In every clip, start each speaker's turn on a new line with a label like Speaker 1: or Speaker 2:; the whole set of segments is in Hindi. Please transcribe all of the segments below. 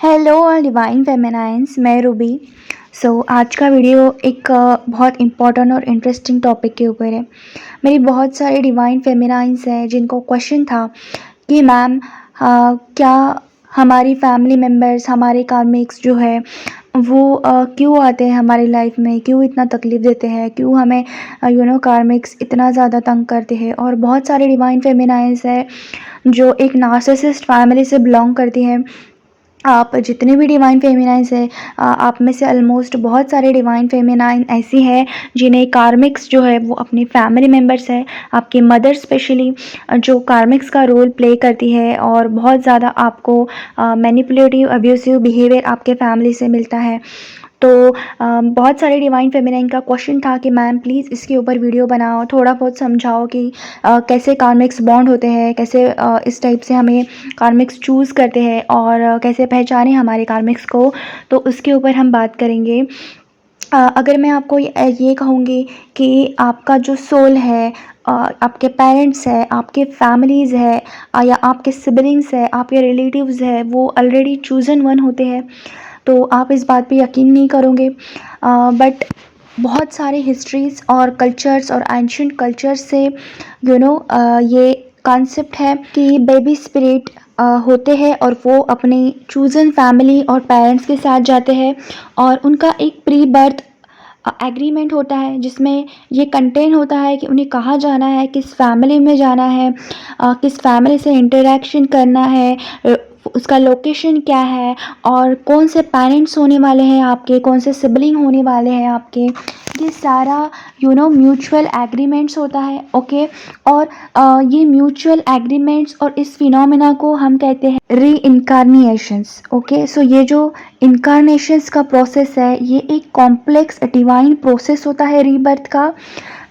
Speaker 1: हेलो और डिवाइन फेमिनाइंस, मैं रूबी। आज का वीडियो एक बहुत इम्पोर्टेंट और इंटरेस्टिंग टॉपिक के ऊपर है। मेरी बहुत सारे डिवाइन फेमिनाइंस हैं जिनको क्वेश्चन था कि मैम क्या हमारी फैमिली मेम्बर्स, हमारे कार्मिक्स जो है वो क्यों आते हैं हमारी लाइफ में, क्यों इतना तकलीफ़ देते हैं, क्यों हमें कार्मिक्स इतना ज़्यादा तंग करते हैं। और बहुत सारे डिवाइन फेमिनाइंस है जो एक नार्सिसिस्ट फैमिली से बिलोंग करती है। आप जितने भी डिवाइन फेमिनाइन्स हैं, आप में से ऑलमोस्ट बहुत सारे डिवाइन फेमिनाइन ऐसी हैं जिन्हें कार्मिक्स जो है वो अपनी फैमिली मेम्बर्स है, आपकी मदर स्पेशली, जो कार्मिक्स का रोल प्ले करती है और बहुत ज़्यादा आपको मैनिपुलेटिव अब्यूसिव बिहेवियर आपके फैमिली से मिलता है। तो बहुत सारे डिवाइन फेमिनाइन का क्वेश्चन था कि मैम प्लीज़ इसके ऊपर वीडियो बनाओ, थोड़ा बहुत समझाओ कि कैसे कार्मिक्स बॉन्ड होते हैं, कैसे इस टाइप से हमें कार्मिक्स चूज़ करते हैं और कैसे पहचानें हमारे कार्मिक्स को। तो उसके ऊपर हम बात करेंगे। अगर मैं आपको ये कहूँगी कि आपका जो सोल है, आपके पेरेंट्स है, आपके फैमिलीज़ है, या आपके सिबलिंग्स है, आपके रिलेटिव्स है, वो ऑलरेडी चूज़न वन होते हैं। तो आप इस बात पे यकीन नहीं करोगे, बट बहुत सारे हिस्ट्रीज़ और कल्चर्स और एंशिएंट कल्चर्स से ये कॉन्सेप्ट है कि बेबी स्पिरिट होते हैं और वो अपनी चूज़न फैमिली और पेरेंट्स के साथ जाते हैं और उनका एक प्री बर्थ एग्रीमेंट होता है जिसमें ये कंटेन होता है कि उन्हें कहाँ जाना है, किस फैमिली में जाना है, किस फैमिली से इंटरेक्शन करना है, उसका लोकेशन क्या है और कौन से पेरेंट्स होने वाले हैं आपके, कौन से सिबलिंग होने वाले हैं आपके। ये सारा म्यूचुअल एग्रीमेंट्स होता है, ओके। और ये म्यूचुअल एग्रीमेंट्स और इस फिनोमेना को हम कहते हैं री इनकारनेशंस, ओके। ये जो इनकारनेशंस का प्रोसेस है ये एक कॉम्प्लेक्स डिवाइन प्रोसेस होता है रीबर्थ का,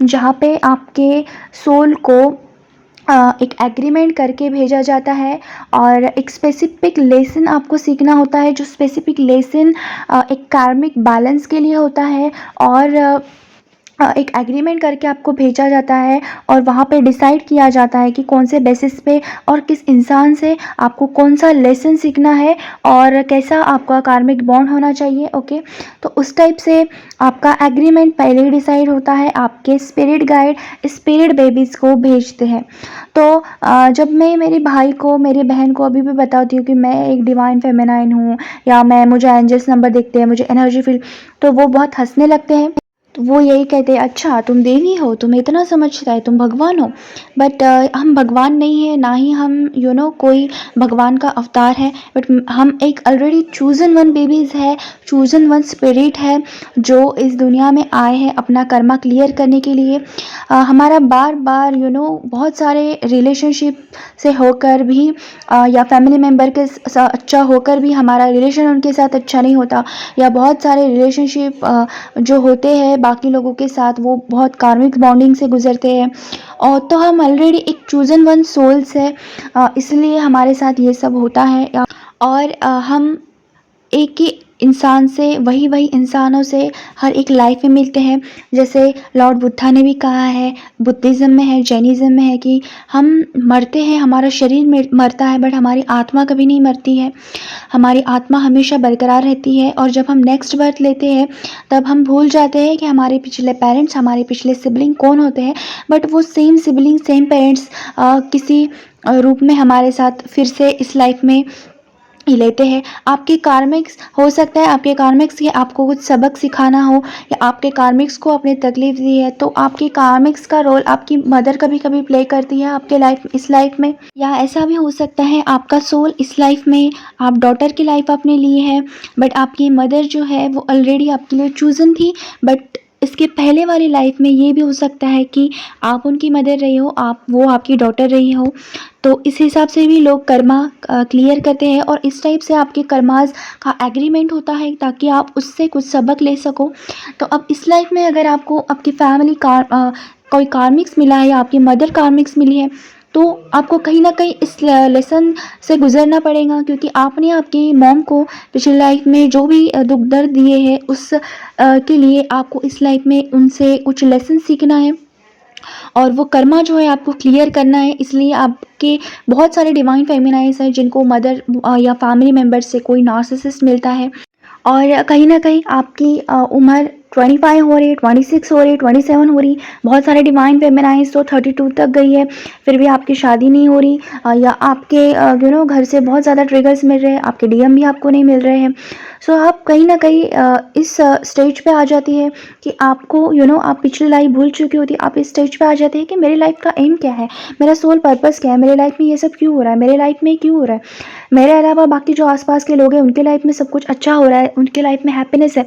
Speaker 1: जहाँ पे आपके सोल को एक एग्रीमेंट करके भेजा जाता है और एक स्पेसिफिक लेसन आपको सीखना होता है, जो स्पेसिफिक लेसन एक कार्मिक बैलेंस के लिए होता है। और एक एग्रीमेंट करके आपको भेजा जाता है और वहाँ पे डिसाइड किया जाता है कि कौन से बेसिस पे और किस इंसान से आपको कौन सा लेसन सीखना है और कैसा आपका कार्मिक बॉन्ड होना चाहिए, ओके। तो उस टाइप से आपका एग्रीमेंट पहले ही डिसाइड होता है, आपके स्पिरिट गाइड स्पिरिट बेबीज़ को भेजते हैं। तो जब मैं मेरे भाई को, मेरी बहन को अभी भी बताती हूँ कि मैं एक डिवाइन फेमिनाइन हूँ या मुझे एंजल्स नंबर दिखते हैं, मुझे एनर्जी फील, तो वो बहुत हंसने लगते हैं। तो वो यही कहते हैं, अच्छा तुम देवी हो, तुम्हें इतना समझता है, तुम भगवान हो। बट हम भगवान नहीं है, ना ही हम कोई भगवान का अवतार है, बट हम एक ऑलरेडी चूज़न वन बेबीज़ है, चूज़न वन स्पिरिट है जो इस दुनिया में आए हैं अपना कर्मा क्लियर करने के लिए। हमारा बार बार बहुत सारे रिलेशनशिप से होकर भी या फैमिली मेम्बर के साथ अच्छा होकर भी हमारा रिलेशन उनके साथ अच्छा नहीं होता, या बहुत सारे रिलेशनशिप जो होते हैं बाकी लोगों के साथ वो बहुत कार्मिक बॉन्डिंग से गुजरते हैं। और तो हम ऑलरेडी एक चूज़न वन सोल्स है, इसलिए हमारे साथ ये सब होता है। और हम एक ही इंसान से, वही वही इंसानों से हर एक लाइफ में मिलते हैं। जैसे लॉर्ड बुद्धा ने भी कहा है, बुद्धिज़्म में है, जैनिज़्म में है कि हम मरते हैं, हमारा शरीर में मरता है बट हमारी आत्मा कभी नहीं मरती है, हमारी आत्मा हमेशा बरकरार रहती है। और जब हम नेक्स्ट बर्थ लेते हैं तब हम भूल जाते हैं कि हमारे पिछले पेरेंट्स, हमारे पिछले सिबलिंग कौन होते हैं, बट वो सेम सिबलिंग, सेम पेरेंट्स किसी रूप में हमारे साथ फिर से इस लाइफ में लेते हैं। आपके कार्मिक्स, हो सकता है आपके कार्मिक्स ये आपको कुछ सबक सिखाना हो, या आपके कार्मिक्स को अपनी तकलीफ दी है तो आपके कार्मिक्स का रोल आपकी मदर कभी कभी प्ले करती है आपके लाइफ, इस लाइफ में। या ऐसा भी हो सकता है आपका सोल इस लाइफ में, आप डॉटर की लाइफ आपने ली है बट आपकी मदर जो है वो ऑलरेडी आपके लिए चूज़न थी, बट इसके पहले वाली लाइफ में ये भी हो सकता है कि आप उनकी मदर रही हो, वो आपकी डॉटर रही हो। तो इस हिसाब से भी लोग कर्मा क्लियर करते हैं और इस टाइप से आपके कर्मास का एग्रीमेंट होता है ताकि आप उससे कुछ सबक ले सको। तो अब इस लाइफ में अगर आपको आपकी फैमिली कोई कार्मिक्स मिला है या आपकी मदर कार्मिक्स मिली है, तो आपको कहीं ना कहीं इस लेसन से गुजरना पड़ेगा, क्योंकि आपने आपकी मॉम को पिछली लाइफ में जो भी दुख दर्द दिए हैं उस के लिए आपको इस लाइफ में उनसे कुछ लेसन सीखना है। और वो कर्मा जो है आपको क्लियर करना है, इसलिए आपके बहुत सारे डिवाइन फेमिनाइन्स हैं जिनको मदर या फैमिली मेम्बर्स से कोई नार्सिसिस्ट मिलता है। और कहीं न कहीं आपकी उम्र 25 हो रही है, 26 हो रही है, 27 हो रही, बहुत सारे डिवाइन फेमिनाइन्स तो 32 तक गई है, फिर भी आपकी शादी नहीं हो रही, या आपके घर से बहुत ज़्यादा ट्रिगर्स मिल रहे हैं, आपके डीएम भी आपको नहीं मिल रहे हैं। सो आप कहीं न कहीं इस स्टेज पे आ जाती है कि आपको आप पिछली लाइफ भूल चुकी होती है, आप इस स्टेज पे आ जाते हैं कि मेरी लाइफ का एम क्या है? मेरा सोल पर्पस क्या है? मेरे लाइफ में ये सब क्यों हो रहा है? मेरे लाइफ में क्यों हो रहा है? मेरे अलावा बाकी जो आस-पास के लोग हैं उनके लाइफ में सब कुछ अच्छा हो रहा है, उनके लाइफ में हैप्पीनेस है।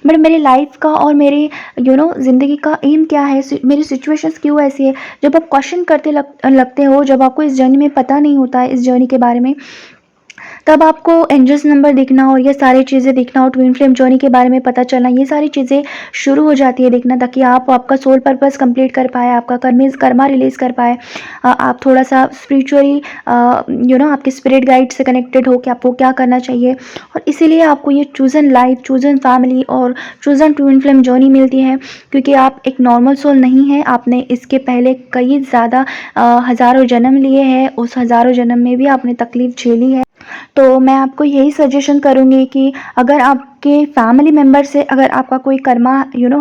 Speaker 1: बट मेरी लाइफ का और मेरी ज़िंदगी का एम क्या है? मेरी सिचुएशंस क्यों ऐसी है? जब आप क्वेश्चन करते लगते हो, जब आपको इस जर्नी में पता नहीं होता है इस जर्नी के बारे में, तब आपको एंजल्स नंबर दिखना और ये सारी चीज़ें दिखना और ट्विन फ्लेम जर्नी के बारे में पता चलना, ये सारी चीज़ें शुरू हो जाती है दिखना, ताकि आप आपका सोल पर्पस कंप्लीट कर पाए, आपका कर्मा रिलीज़ कर पाए। आप थोड़ा-सा स्पिरिचुअली आपके स्पिरिट गाइड से कनेक्टेड हो कि आपको क्या करना चाहिए, और इसीलिए आपको ये चूज़न लाइफ, चूज़न फैमिली और चूज़न ट्विन फ्लेम जर्नी मिलती है, क्योंकि आप एक नॉर्मल सोल नहीं हैं। आपने इसके पहले कई ज़्यादा हज़ारों जन्म लिए हैं, उस हज़ारों जन्म में भी आपने तकलीफ़ झेली है। तो मैं आपको यही सजेशन करूँगी कि अगर आपके फैमिली मेम्बर से अगर आपका कोई कर्मा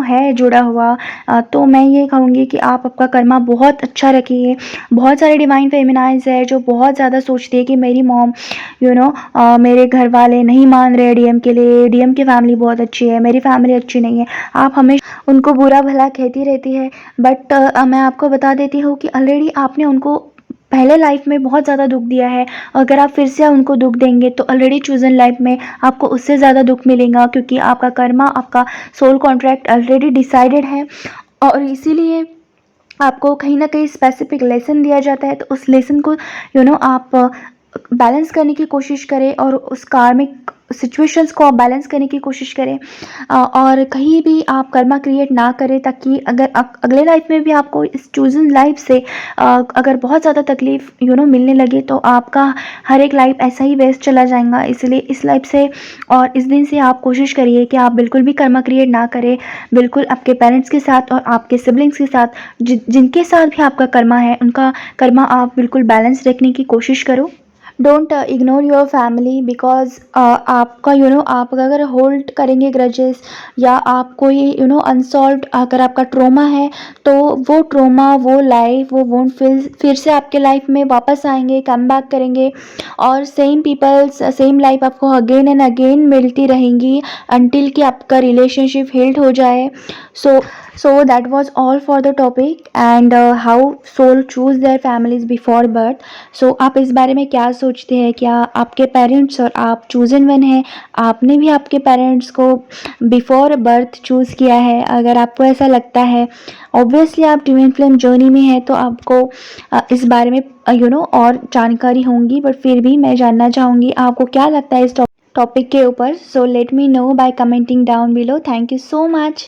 Speaker 1: है जुड़ा हुआ, तो मैं ये कहूँगी कि आप आपका कर्मा बहुत अच्छा रखिए। बहुत सारे डिवाइन फेमिनाइन्स है जो बहुत ज़्यादा सोचती है कि मेरी मॉम मेरे घर वाले नहीं मान रहे डीएम के लिए, डीएम की फैमिली बहुत अच्छी है, मेरी फैमिली अच्छी नहीं है। आप हमेशा उनको बुरा भला कहती रहती है, बट मैं आपको बता देती हूँ कि ऑलरेडी आपने उनको पहले लाइफ में बहुत ज़्यादा दुख दिया है। अगर आप फिर से उनको दुख देंगे तो ऑलरेडी चूज़न लाइफ में आपको उससे ज़्यादा दुख मिलेगा, क्योंकि आपका कर्मा, आपका सोल कॉन्ट्रैक्ट ऑलरेडी डिसाइडेड है। और इसीलिए आपको कहीं न कहीं स्पेसिफिक लेसन दिया जाता है, तो उस लेसन को आप बैलेंस करने की कोशिश करें और उस कार्मिक सिचुएशंस को आप बैलेंस करने की कोशिश करें, और कहीं भी आप कर्मा क्रिएट ना करें, ताकि अगर अगले लाइफ में भी आपको इस चूज़न लाइफ से अगर बहुत ज़्यादा तकलीफ़ मिलने लगे, तो आपका हर एक लाइफ ऐसा ही वेस्ट चला जाएगा। इसलिए इस लाइफ से और इस दिन से आप कोशिश करिए कि आप बिल्कुल भी कर्मा क्रिएट ना करें। बिल्कुल आपके पेरेंट्स के साथ और आपके सिबलिंग्स के साथ, जिनके साथ भी आपका कर्मा है, उनका कर्मा आप बिल्कुल बैलेंस रखने की कोशिश करो। Don't ignore your family, because आपका आप अगर होल्ड करेंगे ग्रजेस, या आप कोई अनसॉल्व्ड अगर आपका ट्रोमा है, तो वो ट्रोमा, वो लाइफ, वो वोंट फिर से आपके लाइफ में वापस आएंगे, कम बैक करेंगे, और सेम पीपल्स, सेम लाइफ आपको अगेन एंड अगेन मिलती रहेंगी अनटिल कि आपका रिलेशनशिप हील्ड हो जाए। So that was all for the topic, and how soul choose their families before birth. So आप इस बारे में क्या सोचते हैं? क्या आपके पेरेंट्स और आप चूजन वन हैं? आपने भी आपके पेरेंट्स को बिफोर बर्थ चूज़ किया है? अगर आपको ऐसा लगता है, ऑब्वियसली आप ट्विन फ्लेम जर्नी में है, तो आपको इस बारे में और जानकारी होंगी, बट फिर भी मैं जानना चाहूँगी आपको क्या लगता है इस टॉपिक के ऊपर। So let me know by commenting down below. Thank you so much.